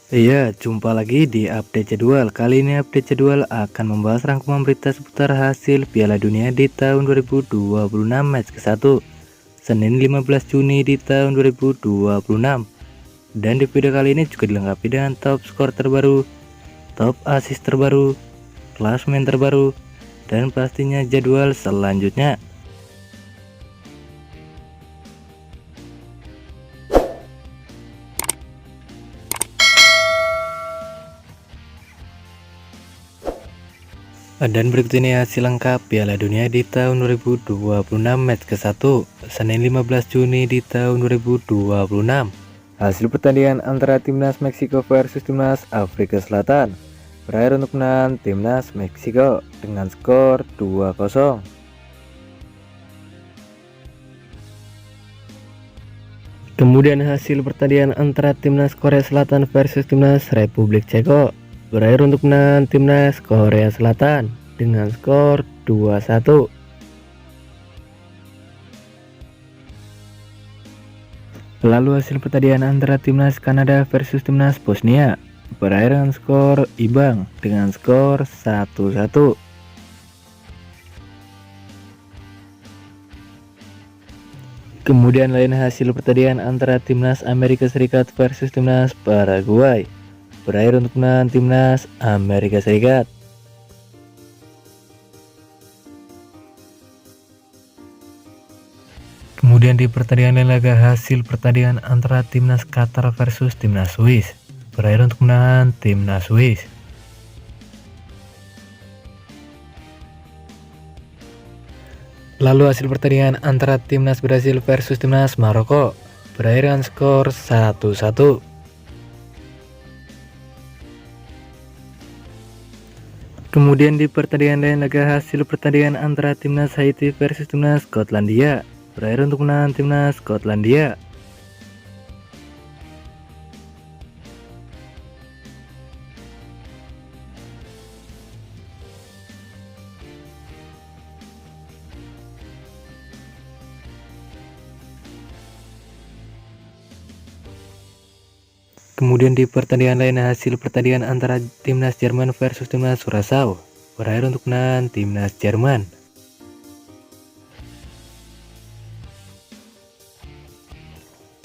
Iya, jumpa lagi di update jadwal. Kali ini update jadwal akan membahas rangkuman berita seputar hasil Piala Dunia di tahun 2026 match ke-1 Senin 15 Juni di tahun 2026. Dan di video kali ini juga dilengkapi dengan top skor terbaru, top assist terbaru, klasmen terbaru, dan pastinya jadwal selanjutnya. Dan berikut ini hasil lengkap Piala Dunia di tahun 2026 match ke-1 Senin 15 Juni di tahun 2026. Hasil pertandingan antara timnas Meksiko versus timnas Afrika Selatan berakhir untuk menang timnas Meksiko dengan skor 2-0. Kemudian hasil pertandingan antara timnas Korea Selatan versus timnas Republik Ceko berakhir untuk menang timnas Korea Selatan dengan skor 2-1. Lalu hasil pertandingan antara timnas Kanada versus timnas Bosnia berakhir dengan skor imbang dengan skor 1-1. Kemudian lain hasil pertandingan antara timnas Amerika Serikat versus timnas Paraguay berakhir untuk menang timnas Amerika Serikat. Kemudian di pertandingan lain laga hasil pertandingan antara timnas Qatar versus timnas Swiss berakhir untuk menang timnas Swiss. Lalu hasil pertandingan antara timnas Brasil versus timnas Maroko berakhir dengan skor 1-1. Kemudian di pertandingan lain laga hasil pertandingan antara timnas Haiti versus timnas Skotlandia berakhir untuk menang timnas Skotlandia. Kemudian di pertandingan lain hasil pertandingan antara timnas Jerman versus timnas Curaçao berakhir untuk menang timnas Jerman.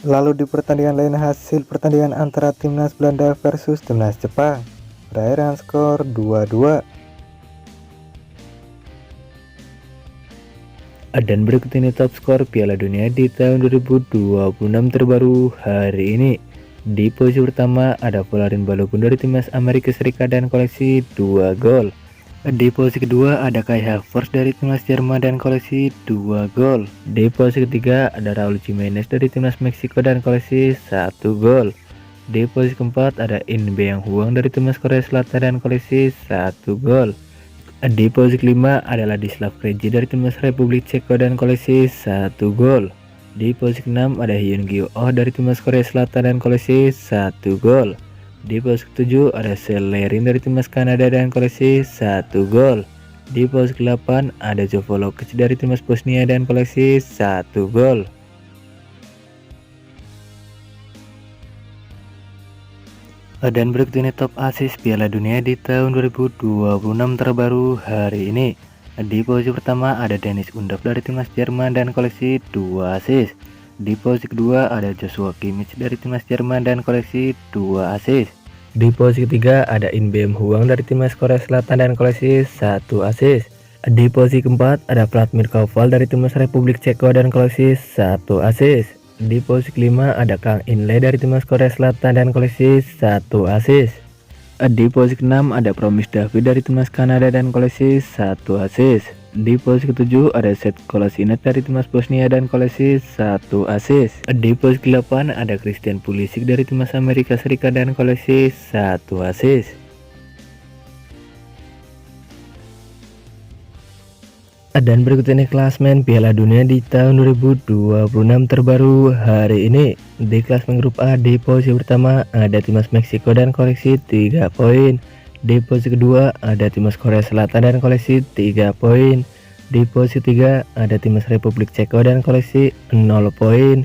Lalu di pertandingan lain hasil pertandingan antara timnas Belanda versus timnas Jepang berakhir dengan skor 2-2. Dan berikut ini top skor Piala Dunia di tahun 2026 terbaru hari ini. Di posisi pertama ada Folarin Balogun dari timnas Amerika Serikat dan koleksi 2 gol. Di posisi kedua ada Kai Havertz dari timnas Jerman dan koleksi 2 gol. Di posisi ketiga ada Raul Jimenez dari timnas Meksiko dan koleksi 1 gol. Di posisi keempat ada In Beang Huang dari timnas Korea Selatan dan koleksi 1 gol. Di posisi kelima ada Ladislav Krejci dari timnas Republik Ceko dan koleksi 1 gol. Di posisi ke-6 ada Hyun Gyo Oh dari timnas Korea Selatan dan koleksi 1 gol. Di posisi ke-7 ada Selerin dari timnas Kanada dan koleksi 1 gol. Di posisi ke-8 ada Jovo Lokic dari timnas Bosnia dan koleksi 1 gol. Dan berikut ini top assist Piala Dunia di tahun 2026 terbaru hari ini. Di posisi pertama ada Dennis Undav dari timnas Jerman dan koleksi 2 assist. Di posisi kedua ada Joshua Kimmich dari timnas Jerman dan koleksi 2 assist. Di posisi ketiga ada In Beam Huang dari timnas Korea Selatan dan koleksi 1 assist. Di posisi keempat ada Vladimir Koval dari timnas Republik Ceko dan koleksi 1 assist. Di posisi kelima ada Kang In-lee dari timnas Korea Selatan dan koleksi 1 assist. Di posisi ke-6 ada Promise David dari timnas Kanada dan koleksi 1 assist. Di posisi ke-7 ada Seth Kolasinac dari timnas Bosnia dan koleksi 1 assist. Di posisi ke-8 ada Christian Pulisic dari timnas Amerika Serikat dan koleksi 1 assist. Dan berikut ini klasmen Piala Dunia di tahun 2026 terbaru hari ini. Di klasmen grup A di posisi pertama ada timnas Meksiko dan koleksi 3 poin. Di posisi kedua ada timnas Korea Selatan dan koleksi 3 poin. Di posisi 3 ada timnas Republik Ceko dan koleksi 0 poin.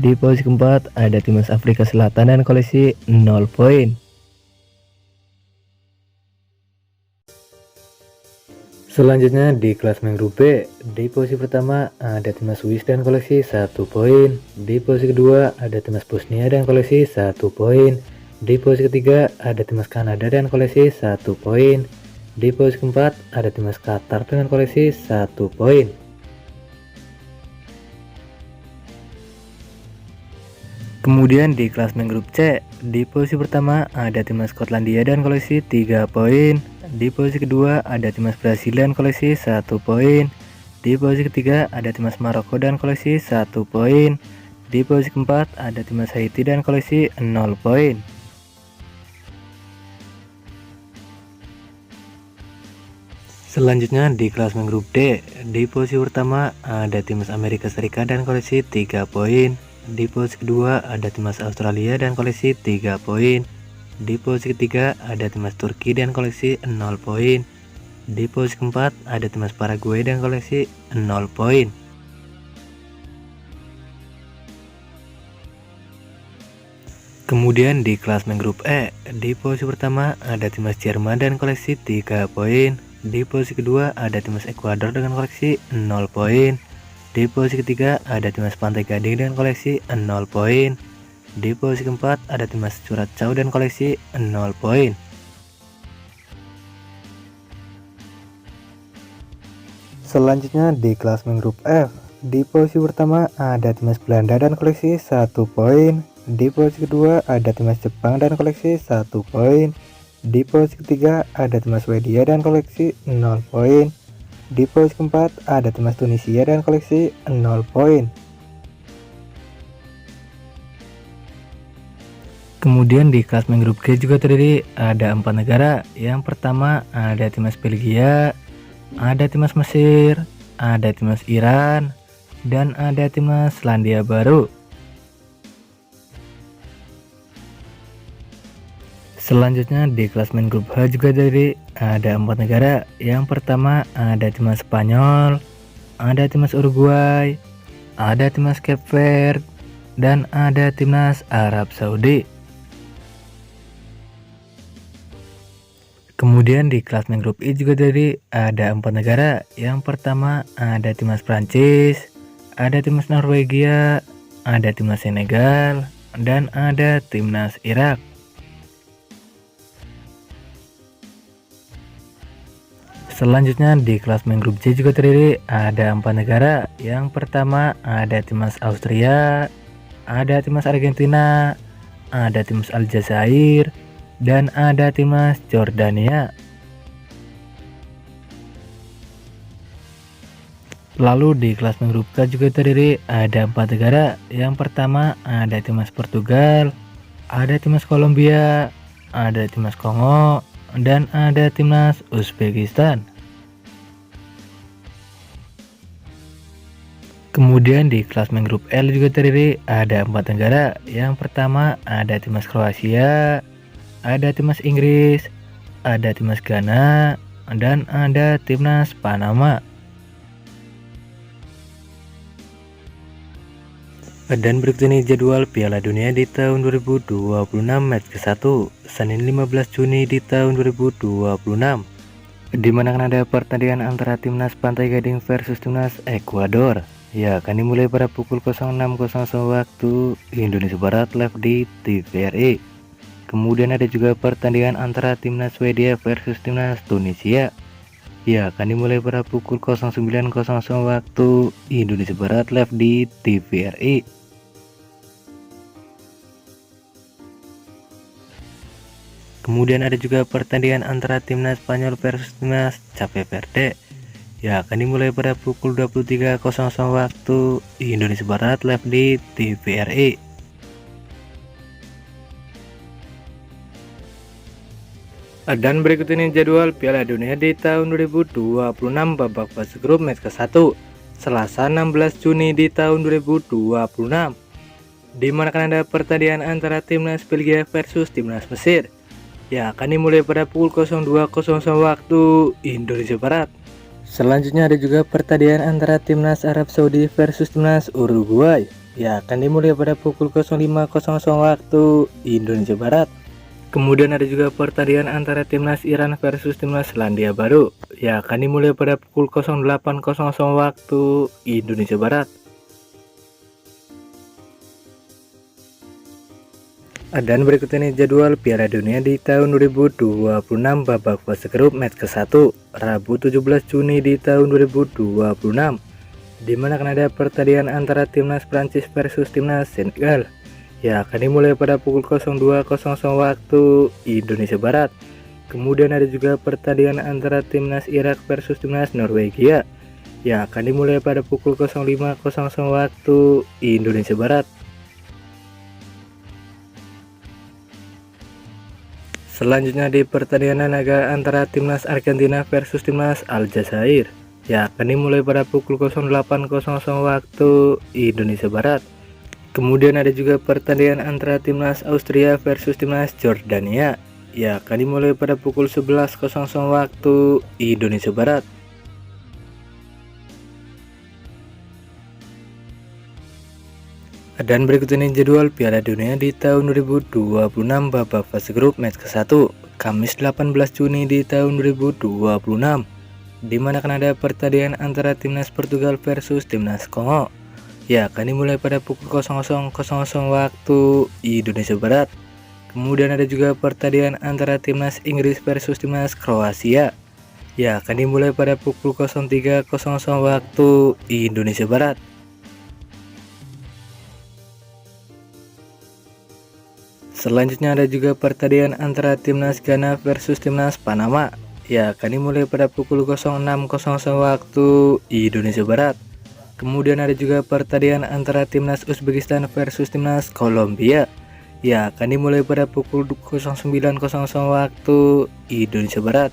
Di posisi keempat ada timnas Afrika Selatan dan koleksi 0 poin. Selanjutnya di klasemen grup B, di posisi pertama ada timnas Swiss dan koleksi 1 poin. Di posisi kedua ada timnas Bosnia dan koleksi 1 poin. Di posisi ketiga ada timnas Kanada dan koleksi 1 poin. Di posisi keempat ada timnas Qatar dengan koleksi 1 poin. Kemudian di klasemen grup C, di posisi pertama ada timnas Skotlandia dan koleksi 3 poin. Di posisi kedua ada timnas Brasil dan koleksi 1 poin. Di posisi ketiga ada timnas Maroko dan koleksi 1 poin. Di posisi keempat ada timnas Haiti dan koleksi 0 poin. Selanjutnya di klasemen grup D, di posisi pertama ada timnas Amerika Serikat dan koleksi 3 poin. Di posisi kedua ada timnas Australia dan koleksi 3 poin. Di posisi ketiga ada timnas Turki dan koleksi 0 poin. Di posisi keempat ada timnas Paraguay dan koleksi 0 poin. Kemudian di klasemen grup E, di posisi pertama ada timnas Jerman dan koleksi 3 poin. Di posisi kedua ada timnas Ekuador dengan koleksi 0 poin. Di posisi ketiga ada timnas Pantai Gading dengan koleksi 0 poin. Di posisi keempat ada timnas Curaçao dan koleksi 0 poin. Selanjutnya di klasemen grup F, di posisi pertama ada timnas Belanda dan koleksi 1 poin. Di posisi kedua ada timnas Jepang dan koleksi 1 poin. Di posisi ketiga ada timnas Swedia dan koleksi 0 poin. Di posisi keempat ada timnas Tunisia dan koleksi 0 poin. Kemudian di klasemen grup G juga terdiri ada 4 negara. Yang pertama ada timnas Belgia, ada timnas Mesir, ada timnas Iran, dan ada timnas Selandia Baru. Selanjutnya di klasemen grup H juga terdiri ada 4 negara. Yang pertama ada timnas Spanyol, ada timnas Uruguay, ada timnas Cape Verde, dan ada timnas Arab Saudi. Kemudian di klasemen grup I juga terdiri ada 4 negara. Yang pertama ada timnas Prancis, ada timnas Norwegia, ada timnas Senegal, dan ada timnas Irak. Selanjutnya di klasemen grup C juga terdiri ada 4 negara. Yang pertama ada timnas Austria, ada timnas Argentina, ada timnas Aljazair, dan ada timnas Jordania. Lalu di klasemen grup K juga terdiri ada 4 negara. Yang pertama ada timnas Portugal, ada timnas Kolombia, ada timnas Kongo, dan ada timnas Uzbekistan. Kemudian di klasemen grup L juga terdiri ada 4 negara. Yang pertama ada timnas Kroasia, ada timnas Inggris, ada timnas Ghana, dan ada timnas Panama. Dan berikut ini jadwal Piala Dunia di tahun 2026 match ke-1 Senin 15 Juni di tahun 2026, di mana akan ada pertandingan antara timnas Pantai Gading versus timnas Ekuador. Ya, akan dimulai pada pukul 06.00 waktu Indonesia Barat live di TVRI. Kemudian ada juga pertandingan antara timnas Swedia versus timnas Tunisia. Ya, akan dimulai pada pukul 09.00 waktu Indonesia Barat live di TVRI. Kemudian ada juga pertandingan antara timnas Spanyol versus timnas Cape Verde. Ya, akan dimulai pada pukul 23.00 waktu Indonesia Barat live di TVRI. Dan berikut ini jadwal Piala Dunia di tahun 2026 babak fase grup match ke-1 Selasa 16 Juni di tahun 2026, di mana akan ada pertandingan antara timnas Belgia versus timnas Mesir. Ya, akan dimulai pada pukul 02.00 waktu Indonesia Barat. Selanjutnya ada juga pertandingan antara timnas Arab Saudi versus timnas Uruguay. Ya, akan dimulai pada pukul 05.00 waktu Indonesia Barat. Kemudian ada juga pertandingan antara timnas Iran versus timnas Selandia Baru, yang akan dimulai pada pukul 08.00 waktu Indonesia Barat. Dan berikut ini jadwal Piala Dunia di tahun 2026 babak fase grup match ke-1, Rabu 17 Juni di tahun 2026, di mana akan ada pertandingan antara timnas Prancis versus timnas Senegal, yang akan dimulai pada pukul 02.00 waktu Indonesia Barat. Kemudian ada juga pertandingan antara timnas Irak versus timnas Norwegia, yang akan dimulai pada pukul 05.00 waktu Indonesia Barat. Selanjutnya di pertandingan naga antara timnas Argentina versus timnas Aljazair, yang akan dimulai pada pukul 08.00 waktu Indonesia Barat. Kemudian ada juga pertandingan antara timnas Austria versus timnas Jordania, yang akan dimulai pada pukul 11.00 waktu Indonesia Barat. Dan berikut ini jadwal Piala Dunia di tahun 2026 babak fase grup match ke-1, Kamis 18 Juni di tahun 2026, di mana akan ada pertandingan antara timnas Portugal versus timnas Kongo, yang akan dimulai pada pukul 00.00 waktu Indonesia Barat. Kemudian ada juga pertandingan antara timnas Inggris versus timnas Kroasia, yang akan dimulai pada pukul 03.00 waktu Indonesia Barat. Selanjutnya ada juga pertandingan antara timnas Ghana versus timnas Panama, yang akan dimulai pada pukul 06.00 waktu Indonesia Barat. Kemudian ada juga pertandingan antara timnas Uzbekistan versus timnas Kolombia, yang akan dimulai pada pukul 09.00 waktu Indonesia Barat.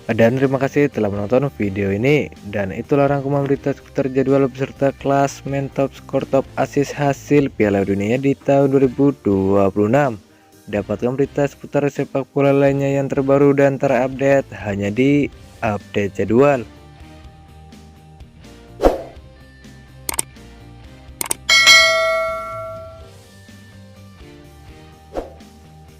Dan terima kasih telah menonton video ini, dan itulah rangkuman berita seputar jadwal beserta klasmen top skor top assist hasil Piala Dunia di tahun 2026. Dapatkan berita seputar sepak bola lainnya yang terbaru dan terupdate hanya di Update Jadwal.